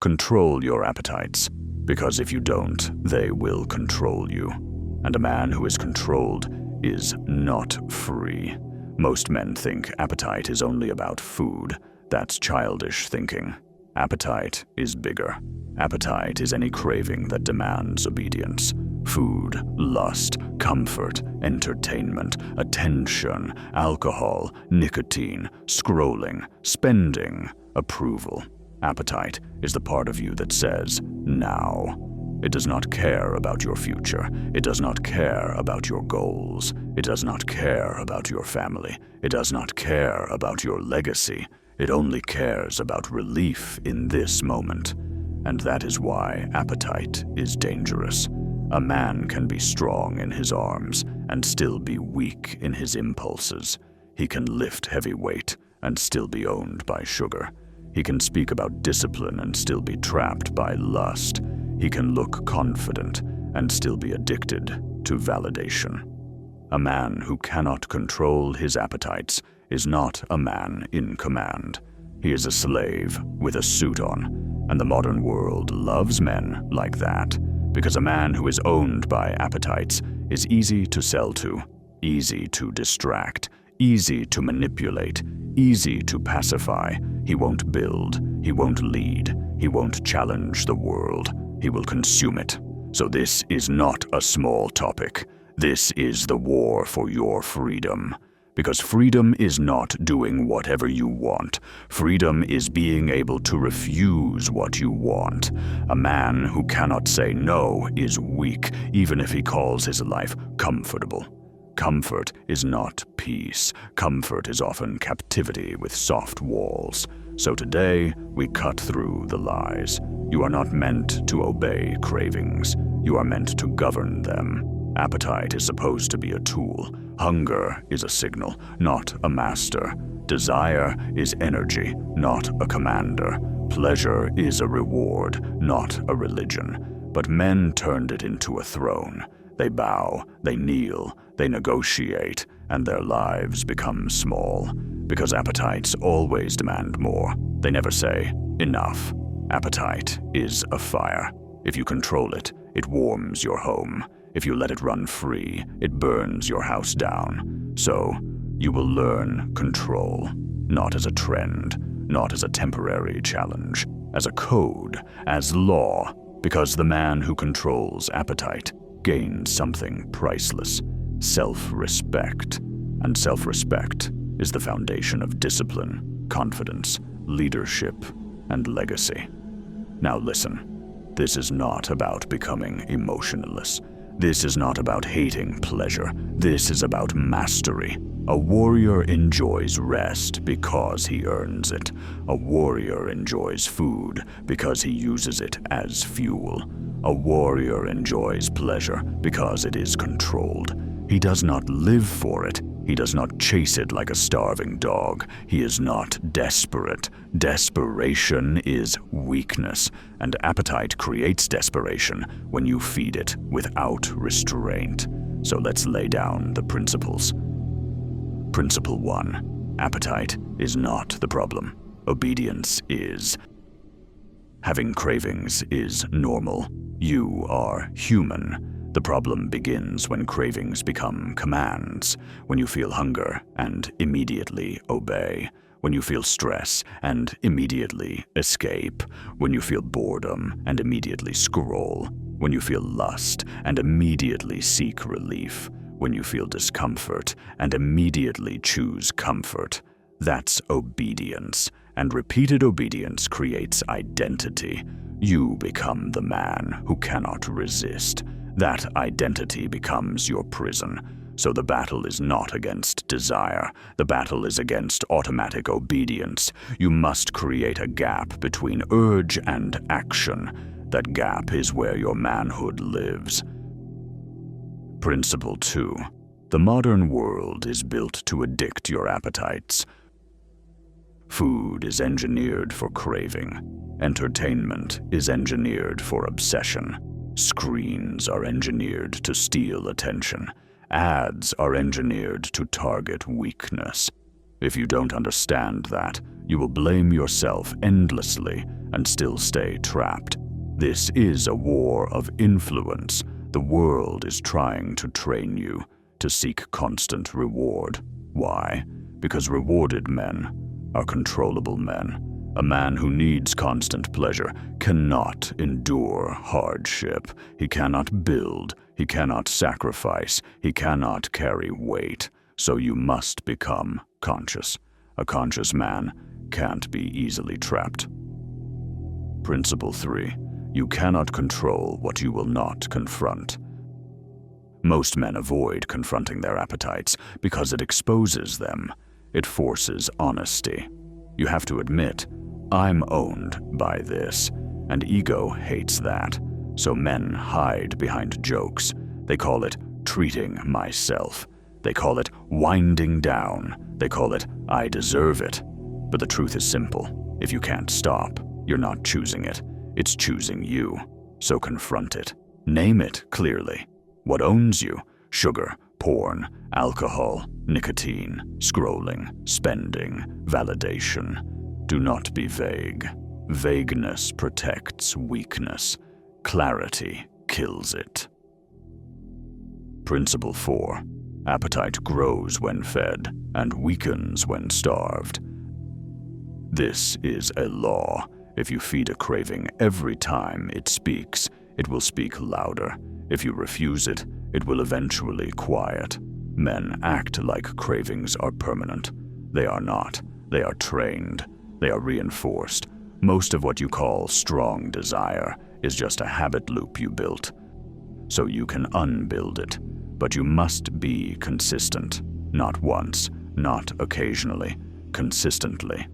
Control your appetites, because if you don't, they will control you. And a man who is controlled is not free. Most men think appetite is only about food. That's childish thinking. Appetite is bigger. Appetite is any craving that demands obedience. Food, lust, comfort, entertainment, attention, alcohol, nicotine, scrolling, spending, approval. Appetite is the part of you that says, now. It does not care about your future. It does not care about your goals. It does not care about your family. It does not care about your legacy. It only cares about relief in this moment. And that is why appetite is dangerous. A man can be strong in his arms and still be weak in his impulses. He can lift heavy weight and still be owned by sugar. He can speak about discipline and still be trapped by lust. He can look confident and still be addicted to validation. A man who cannot control his appetites is not a man in command. He is a slave with a suit on, and the modern world loves men like that, because a man who is owned by appetites is easy to sell to, easy to distract, easy to manipulate, easy to pacify. He won't build, he won't lead, he won't challenge the world. He will consume it. So this is not a small topic. This is the war for your freedom. Because freedom is not doing whatever you want. Freedom is being able to refuse what you want. A man who cannot say no is weak, even if he calls his life comfortable. Comfort is not peace. Comfort is often captivity with soft walls. So today, we cut through the lies. You are not meant to obey cravings. You are meant to govern them. Appetite is supposed to be a tool. Hunger is a signal, not a master. Desire is energy, not a commander. Pleasure is a reward, not a religion. But men turned it into a throne. They bow, they kneel, they negotiate, and their lives become small. Because appetites always demand more. They never say, enough. Appetite is a fire. If you control it, it warms your home. If you let it run free, it burns your house down. So, you will learn control, not as a trend, not as a temporary challenge, as a code, as law, because the man who controls appetite gains something priceless, self-respect. And self-respect is the foundation of discipline, confidence, leadership, and legacy. Now listen, this is not about becoming emotionless. This is not about hating pleasure. This is about mastery. A warrior enjoys rest because he earns it. A warrior enjoys food because he uses it as fuel. A warrior enjoys pleasure because it is controlled. He does not live for it. He does not chase it like a starving dog. He is not desperate. Desperation is weakness, and appetite creates desperation when you feed it without restraint. So let's lay down the principles. Principle 1. Appetite is not the problem. Obedience is. Having cravings is normal. You are human. The problem begins when cravings become commands, when you feel hunger and immediately obey, when you feel stress and immediately escape, when you feel boredom and immediately scroll, when you feel lust and immediately seek relief, when you feel discomfort and immediately choose comfort. That's obedience, and repeated obedience creates identity. You become the man who cannot resist. That identity becomes your prison. So the battle is not against desire. The battle is against automatic obedience. You must create a gap between urge and action. That gap is where your manhood lives. Principle 2. The modern world is built to addict your appetites. Food is engineered for craving. Entertainment is engineered for obsession. Screens are engineered to steal attention. Ads are engineered to target weakness. If you don't understand that, you will blame yourself endlessly and still stay trapped. This is a war of influence. The world is trying to train you to seek constant reward. Why? Because rewarded men are controllable men. A man who needs constant pleasure cannot endure hardship. He cannot build. He cannot sacrifice. He cannot carry weight. So you must become conscious. A conscious man can't be easily trapped. Principle 3. You cannot control what you will not confront. Most men avoid confronting their appetites because it exposes them. It forces honesty. You have to admit, I'm owned by this, and ego hates that. So men hide behind jokes. They call it treating myself. They call it winding down. They call it I deserve it. But the truth is simple. If you can't stop, you're not choosing it. It's choosing you. So confront it. Name it clearly. What owns you? Sugar, porn, alcohol, nicotine, scrolling, spending, validation. Do not be vague. Vagueness protects weakness. Clarity kills it. Principle 4. Appetite grows when fed and weakens when starved. This is a law. If you feed a craving every time it speaks, it will speak louder. If you refuse it, it will eventually quiet. Men act like cravings are permanent. They are not. They are trained. They are reinforced. Most of what you call strong desire is just a habit loop you built. So you can unbuild it, but you must be consistent. Not once, not occasionally, consistently.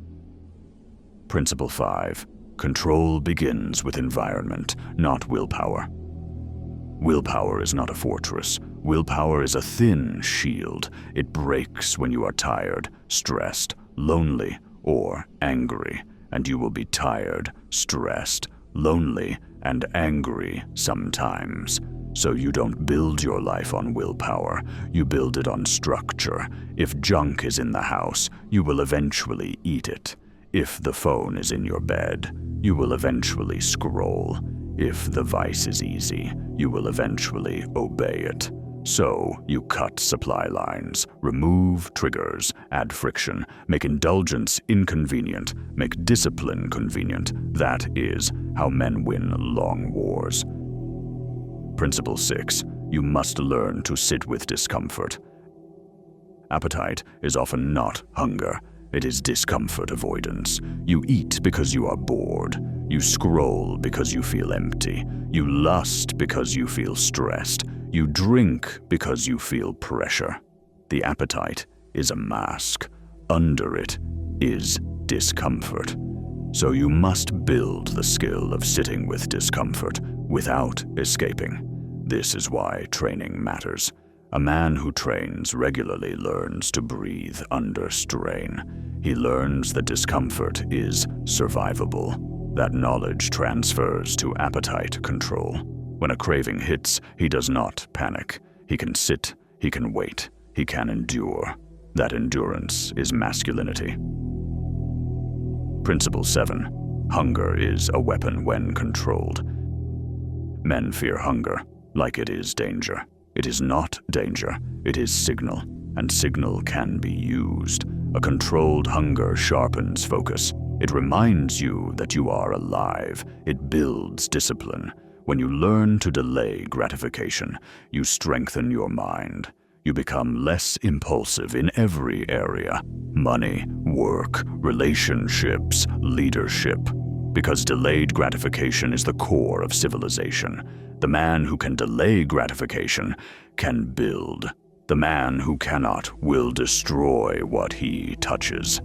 Principle 5. Control begins with environment, not willpower. Willpower is not a fortress. Willpower is a thin shield. It breaks when you are tired, stressed, lonely, or angry, and you will be tired, stressed, lonely, and angry sometimes. So you don't build your life on willpower, you build it on structure. If junk is in the house, you will eventually eat it. If the phone is in your bed, you will eventually scroll. If the vice is easy, you will eventually obey it. So you cut supply lines, remove triggers, add friction, make indulgence inconvenient, make discipline convenient. That is how men win long wars. Principle 6. You must learn to sit with discomfort. Appetite is often not hunger. It is discomfort avoidance. You eat because you are bored. You scroll because you feel empty. You lust because you feel stressed. You drink because you feel pressure. The appetite is a mask. Under it is discomfort. So you must build the skill of sitting with discomfort without escaping. This is why training matters. A man who trains regularly learns to breathe under strain. He learns that discomfort is survivable. That knowledge transfers to appetite control. When a craving hits, he does not panic. He can sit, he can wait, he can endure. That endurance is masculinity. Principle 7. Hunger is a weapon when controlled. Men fear hunger like it is danger. It is not danger, it is signal, and signal can be used. A controlled hunger sharpens focus. It reminds you that you are alive. It builds discipline. When you learn to delay gratification, you strengthen your mind. You become less impulsive in every area: money, work, relationships, leadership. Because delayed gratification is the core of civilization. The man who can delay gratification can build. The man who cannot will destroy what he touches.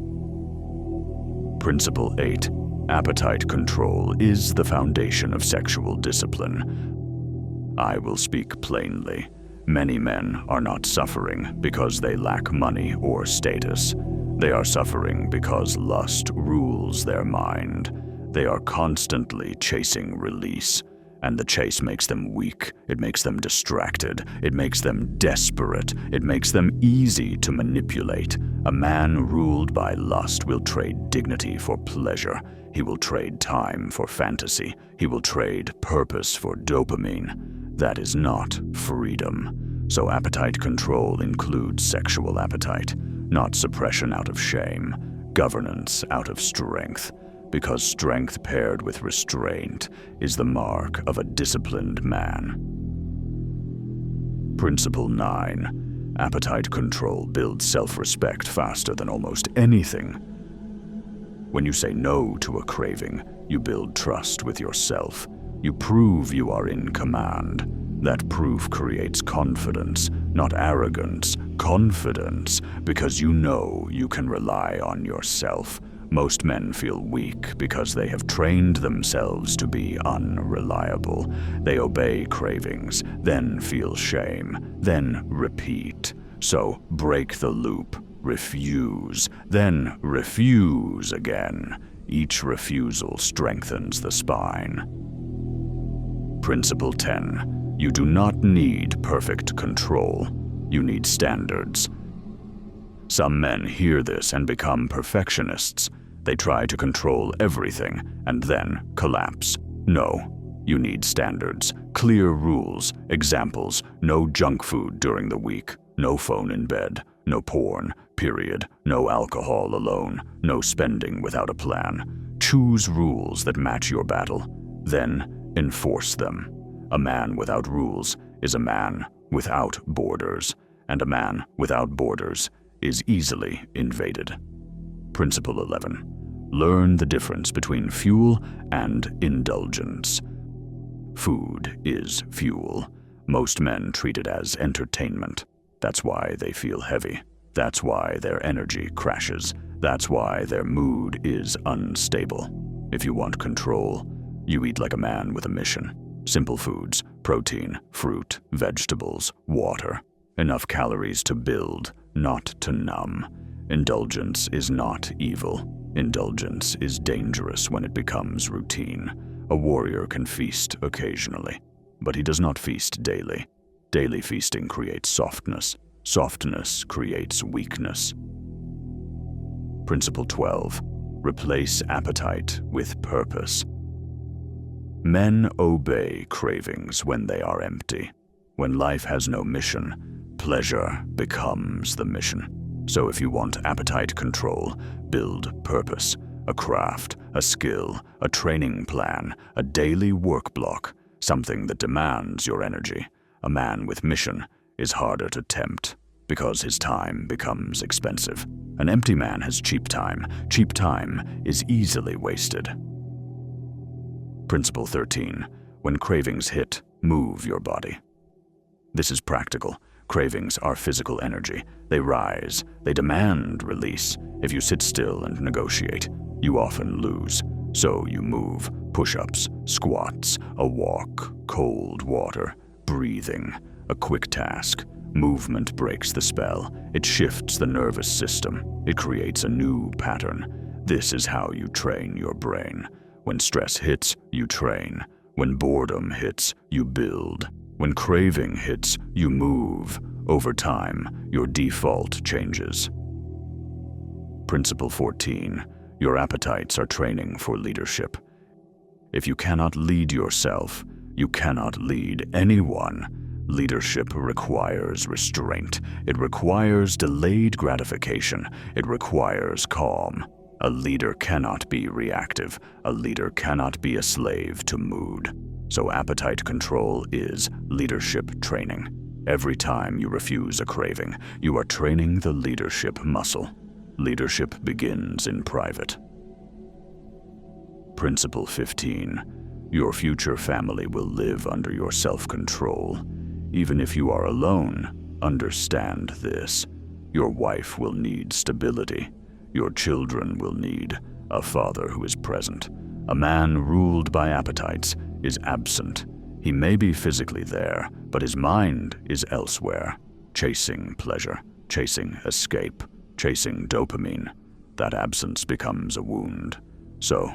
Principle 8. Appetite control is the foundation of sexual discipline. I will speak plainly. Many men are not suffering because they lack money or status. They are suffering because lust rules their mind. They are constantly chasing release. And the chase makes them weak, it makes them distracted, it makes them desperate, it makes them easy to manipulate. A man ruled by lust will trade dignity for pleasure. He will trade time for fantasy. He will trade purpose for dopamine. That is not freedom. So appetite control includes sexual appetite, not suppression out of shame, governance out of strength. Because strength paired with restraint is the mark of a disciplined man. Principle 9. Appetite control builds self-respect faster than almost anything. When you say no to a craving, you build trust with yourself. You prove you are in command. That proof creates confidence, not arrogance, confidence, because you know you can rely on yourself. Most men feel weak because they have trained themselves to be unreliable. They obey cravings, then feel shame, then repeat. So break the loop, refuse, then refuse again. Each refusal strengthens the spine. Principle 10. You do not need perfect control. You need standards. Some men hear this and become perfectionists. They try to control everything and then collapse. No, you need standards, clear rules, examples, no junk food during the week, no phone in bed, no porn, period, no alcohol alone, no spending without a plan. Choose rules that match your battle, then enforce them. A man without rules is a man without borders, and a man without borders is easily invaded. Principle 11. Learn the difference between fuel and indulgence. Food is fuel. Most men treat it as entertainment. That's why they feel heavy. That's why their energy crashes. That's why their mood is unstable. If you want control, you eat like a man with a mission. Simple foods, protein, fruit, vegetables, water. Enough calories to build, not to numb. Indulgence is not evil. Indulgence is dangerous when it becomes routine. A warrior can feast occasionally, but he does not feast daily. Daily feasting creates softness. Softness creates weakness. Principle 12. Replace appetite with purpose. Men obey cravings when they are empty. When life has no mission, pleasure becomes the mission. So if you want appetite control, build purpose, a craft, a skill, a training plan, a daily work block, something that demands your energy. A man with mission is harder to tempt because his time becomes expensive. An empty man has cheap time. Cheap time is easily wasted. Principle 13. When cravings hit, move your body. This is practical. Cravings are physical energy. They rise. They demand release. If you sit still and negotiate, you often lose. So you move. Push-ups, squats, a walk, cold water, breathing, a quick task. Movement breaks the spell. It shifts the nervous system. It creates a new pattern. This is how you train your brain. When stress hits, you train. When boredom hits, you build. When craving hits, you move. Over time, your default changes. Principle 14. Your appetites are training for leadership. If you cannot lead yourself, you cannot lead anyone. Leadership requires restraint. It requires delayed gratification. It requires calm. A leader cannot be reactive. A leader cannot be a slave to mood. So appetite control is leadership training. Every time you refuse a craving, you are training the leadership muscle. Leadership begins in private. Principle 15. Your future family will live under your self-control. Even if you are alone, understand this. Your wife will need stability. Your children will need a father who is present. A man ruled by appetites is absent. He may be physically there, but his mind is elsewhere, chasing pleasure, chasing escape, chasing dopamine. That absence becomes a wound. So,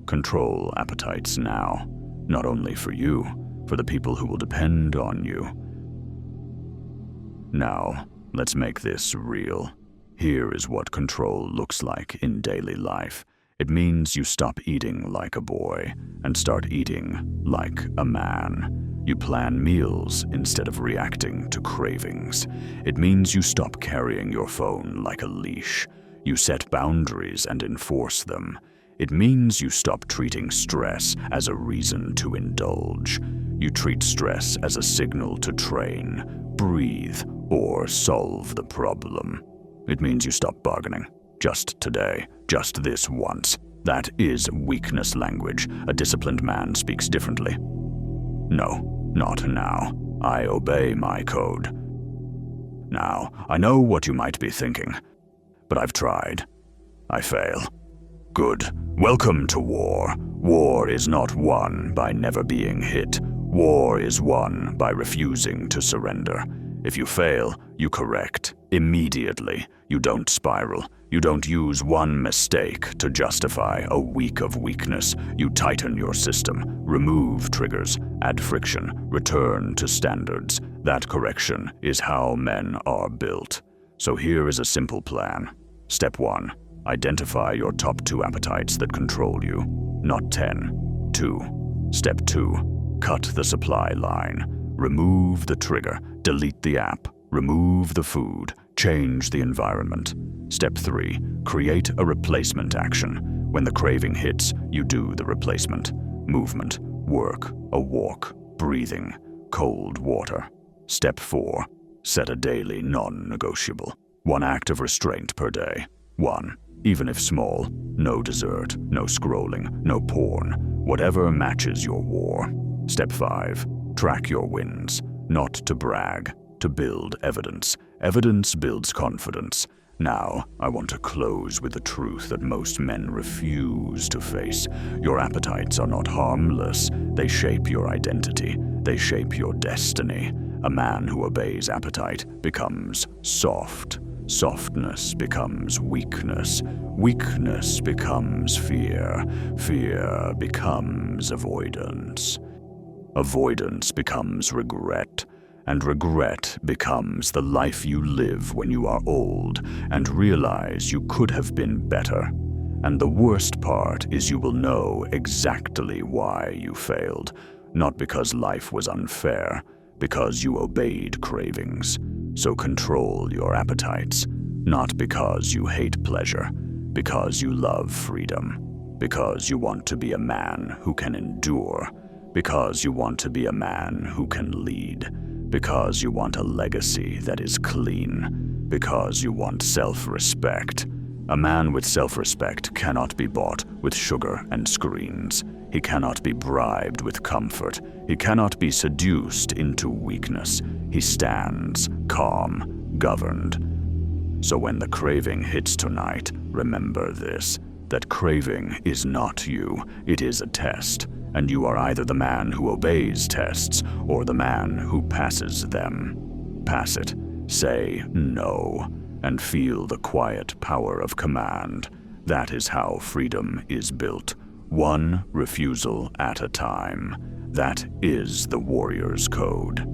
control appetites now. not only for you, for the people who will depend on you. Now, let's make this real. Here is what control looks like in daily life. It means you stop eating like a boy and start eating like a man. You plan meals instead of reacting to cravings. It means you stop carrying your phone like a leash. You set boundaries and enforce them. It means you stop treating stress as a reason to indulge. You treat stress as a signal to train, breathe, or solve the problem. It means you stop bargaining. Just today, just this once. That is weakness language. A disciplined man speaks differently. No, not now. I obey my code. Now, I know what you might be thinking, but I've tried. I fail. Good. Welcome to war. War is not won by never being hit. War is won by refusing to surrender. If you fail, you correct. Immediately. You don't spiral. You don't use one mistake to justify a week of weakness. You tighten your system, remove triggers, add friction, return to standards. That correction is how men are built. So here is a simple plan. Step 1. Identify your top 2 appetites that control you. Not 10. 2. Step 2. Cut the supply line. Remove the trigger. Delete the app. Remove the food. Change the environment. Step 3. Create a replacement action. When the craving hits, you do the replacement. Movement, work, a walk, breathing, cold water. Step 4. Set a daily non-negotiable. 1 act of restraint per day. 1. Even if small. No dessert, no scrolling, no porn. Whatever matches your war. Step 5. Track your wins. Not to brag, to build evidence. Evidence builds confidence. Now, I want to close with the truth that most men refuse to face. Your appetites are not harmless. They shape your identity. They shape your destiny. A man who obeys appetite becomes soft. Softness becomes weakness. Weakness becomes fear. Fear becomes avoidance. Avoidance becomes regret. And regret becomes the life you live when you are old and realize you could have been better. And the worst part is you will know exactly why you failed. Not because life was unfair, because you obeyed cravings. So control your appetites, not because you hate pleasure, because you love freedom, because you want to be a man who can endure, because you want to be a man who can lead, because you want a legacy that is clean, because you want self-respect. A man with self-respect cannot be bought with sugar and screens. He cannot be bribed with comfort. He cannot be seduced into weakness. He stands calm, governed. So when the craving hits tonight, remember this, that craving is not you. It is a test. And you are either the man who obeys tests or the man who passes them. Pass it, say no, and feel the quiet power of command. That is how freedom is built, 1 refusal at a time. That is the warrior's code.